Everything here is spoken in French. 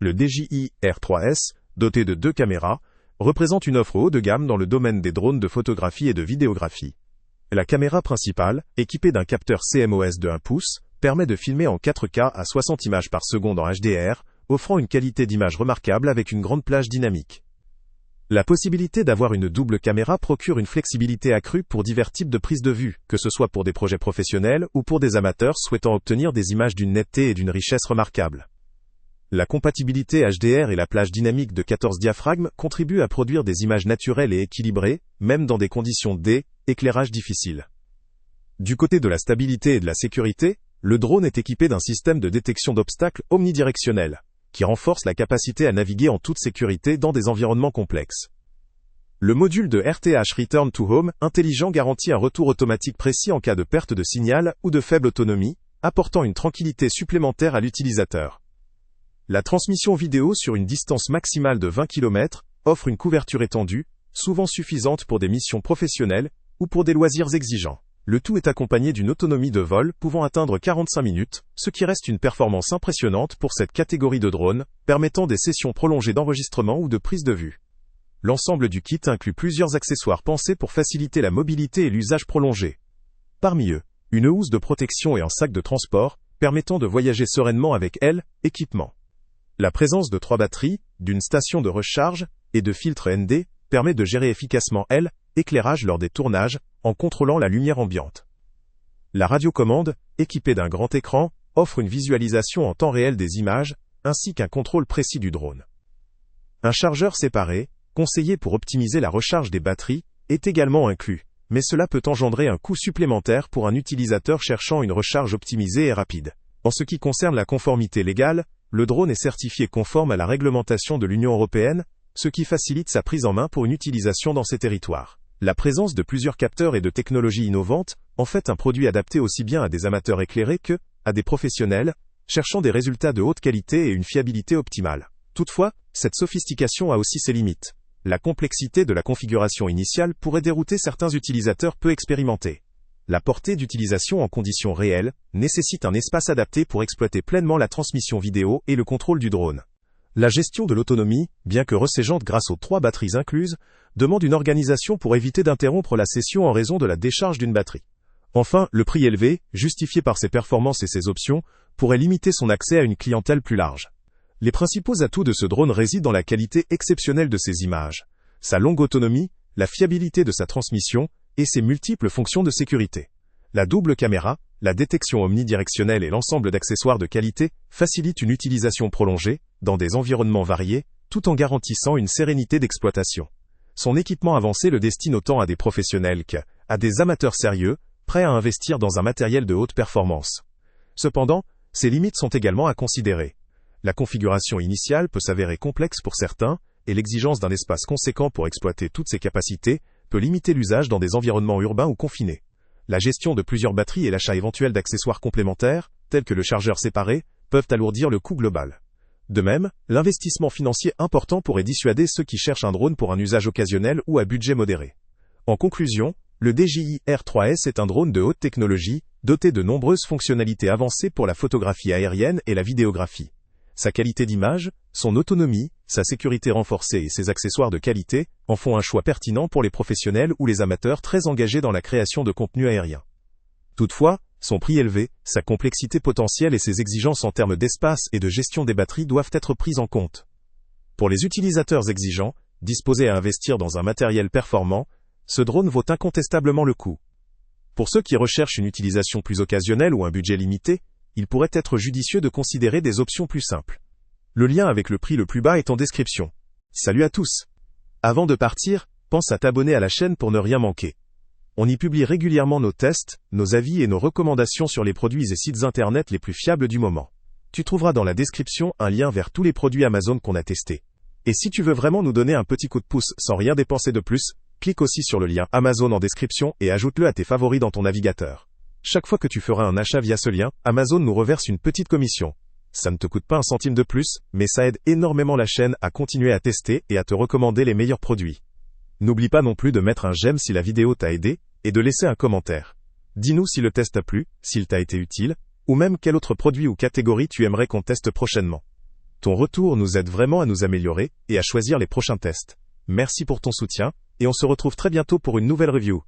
Le DJI R3S, doté de 2 caméras, représente une offre haut de gamme dans le domaine des drones de photographie et de vidéographie. La caméra principale, équipée d'un capteur CMOS de 1 pouce, permet de filmer en 4K à 60 images par seconde en HDR, offrant une qualité d'image remarquable avec une grande plage dynamique. La possibilité d'avoir une double caméra procure une flexibilité accrue pour divers types de prises de vue, que ce soit pour des projets professionnels ou pour des amateurs souhaitant obtenir des images d'une netteté et d'une richesse remarquables. La compatibilité HDR et la plage dynamique de 14 diaphragmes contribuent à produire des images naturelles et équilibrées, même dans des conditions d'éclairage difficiles. Du côté de la stabilité et de la sécurité, le drone est équipé d'un système de détection d'obstacles omnidirectionnel, qui renforce la capacité à naviguer en toute sécurité dans des environnements complexes. Le module de RTH Return to Home intelligent garantit un retour automatique précis en cas de perte de signal ou de faible autonomie, apportant une tranquillité supplémentaire à l'utilisateur. La transmission vidéo sur une distance maximale de 20 km offre une couverture étendue, souvent suffisante pour des missions professionnelles ou pour des loisirs exigeants. Le tout est accompagné d'une autonomie de vol pouvant atteindre 45 minutes, ce qui reste une performance impressionnante pour cette catégorie de drones, permettant des sessions prolongées d'enregistrement ou de prise de vue. L'ensemble du kit inclut plusieurs accessoires pensés pour faciliter la mobilité et l'usage prolongé. Parmi eux, une housse de protection et un sac de transport, permettant de voyager sereinement avec équipement. La présence de 3 batteries, d'une station de recharge et de filtres ND permet de gérer efficacement éclairage lors des tournages, en contrôlant la lumière ambiante. La radiocommande, équipée d'un grand écran, offre une visualisation en temps réel des images, ainsi qu'un contrôle précis du drone. Un chargeur séparé, conseillé pour optimiser la recharge des batteries, est également inclus, mais cela peut engendrer un coût supplémentaire pour un utilisateur cherchant une recharge optimisée et rapide. En ce qui concerne la conformité légale, le drone est certifié conforme à la réglementation de l'Union européenne, ce qui facilite sa prise en main pour une utilisation dans ces territoires. La présence de plusieurs capteurs et de technologies innovantes en fait un produit adapté aussi bien à des amateurs éclairés que à des professionnels, cherchant des résultats de haute qualité et une fiabilité optimale. Toutefois, cette sophistication a aussi ses limites. La complexité de la configuration initiale pourrait dérouter certains utilisateurs peu expérimentés. La portée d'utilisation en conditions réelles nécessite un espace adapté pour exploiter pleinement la transmission vidéo et le contrôle du drone. La gestion de l'autonomie, bien que ressaisante grâce aux 3 batteries incluses, demande une organisation pour éviter d'interrompre la session en raison de la décharge d'une batterie. Enfin, le prix élevé, justifié par ses performances et ses options, pourrait limiter son accès à une clientèle plus large. Les principaux atouts de ce drone résident dans la qualité exceptionnelle de ses images, sa longue autonomie, la fiabilité de sa transmission, et ses multiples fonctions de sécurité. La double caméra, la détection omnidirectionnelle et l'ensemble d'accessoires de qualité facilitent une utilisation prolongée, dans des environnements variés, tout en garantissant une sérénité d'exploitation. Son équipement avancé le destine autant à des professionnels qu'à des amateurs sérieux, prêts à investir dans un matériel de haute performance. Cependant, ses limites sont également à considérer. La configuration initiale peut s'avérer complexe pour certains, et l'exigence d'un espace conséquent pour exploiter toutes ses capacités peut limiter l'usage dans des environnements urbains ou confinés. La gestion de plusieurs batteries et l'achat éventuel d'accessoires complémentaires, tels que le chargeur séparé, peuvent alourdir le coût global. De même, l'investissement financier important pourrait dissuader ceux qui cherchent un drone pour un usage occasionnel ou à budget modéré. En conclusion, le DJI R3S est un drone de haute technologie, doté de nombreuses fonctionnalités avancées pour la photographie aérienne et la vidéographie. Sa qualité d'image, son autonomie, sa sécurité renforcée et ses accessoires de qualité en font un choix pertinent pour les professionnels ou les amateurs très engagés dans la création de contenu aérien. Toutefois, son prix élevé, sa complexité potentielle et ses exigences en termes d'espace et de gestion des batteries doivent être prises en compte. Pour les utilisateurs exigeants, disposés à investir dans un matériel performant, ce drone vaut incontestablement le coup. Pour ceux qui recherchent une utilisation plus occasionnelle ou un budget limité, il pourrait être judicieux de considérer des options plus simples. Le lien avec le prix le plus bas est en description. Salut à tous! Avant de partir, pense à t'abonner à la chaîne pour ne rien manquer. On y publie régulièrement nos tests, nos avis et nos recommandations sur les produits et sites internet les plus fiables du moment. Tu trouveras dans la description un lien vers tous les produits Amazon qu'on a testés. Et si tu veux vraiment nous donner un petit coup de pouce sans rien dépenser de plus, clique aussi sur le lien Amazon en description et ajoute-le à tes favoris dans ton navigateur. Chaque fois que tu feras un achat via ce lien, Amazon nous reverse une petite commission. Ça ne te coûte pas un centime de plus, mais ça aide énormément la chaîne à continuer à tester et à te recommander les meilleurs produits. N'oublie pas non plus de mettre un j'aime si la vidéo t'a aidé, et de laisser un commentaire. Dis-nous si le test t'a plu, s'il t'a été utile, ou même quel autre produit ou catégorie tu aimerais qu'on teste prochainement. Ton retour nous aide vraiment à nous améliorer et à choisir les prochains tests. Merci pour ton soutien, et on se retrouve très bientôt pour une nouvelle review.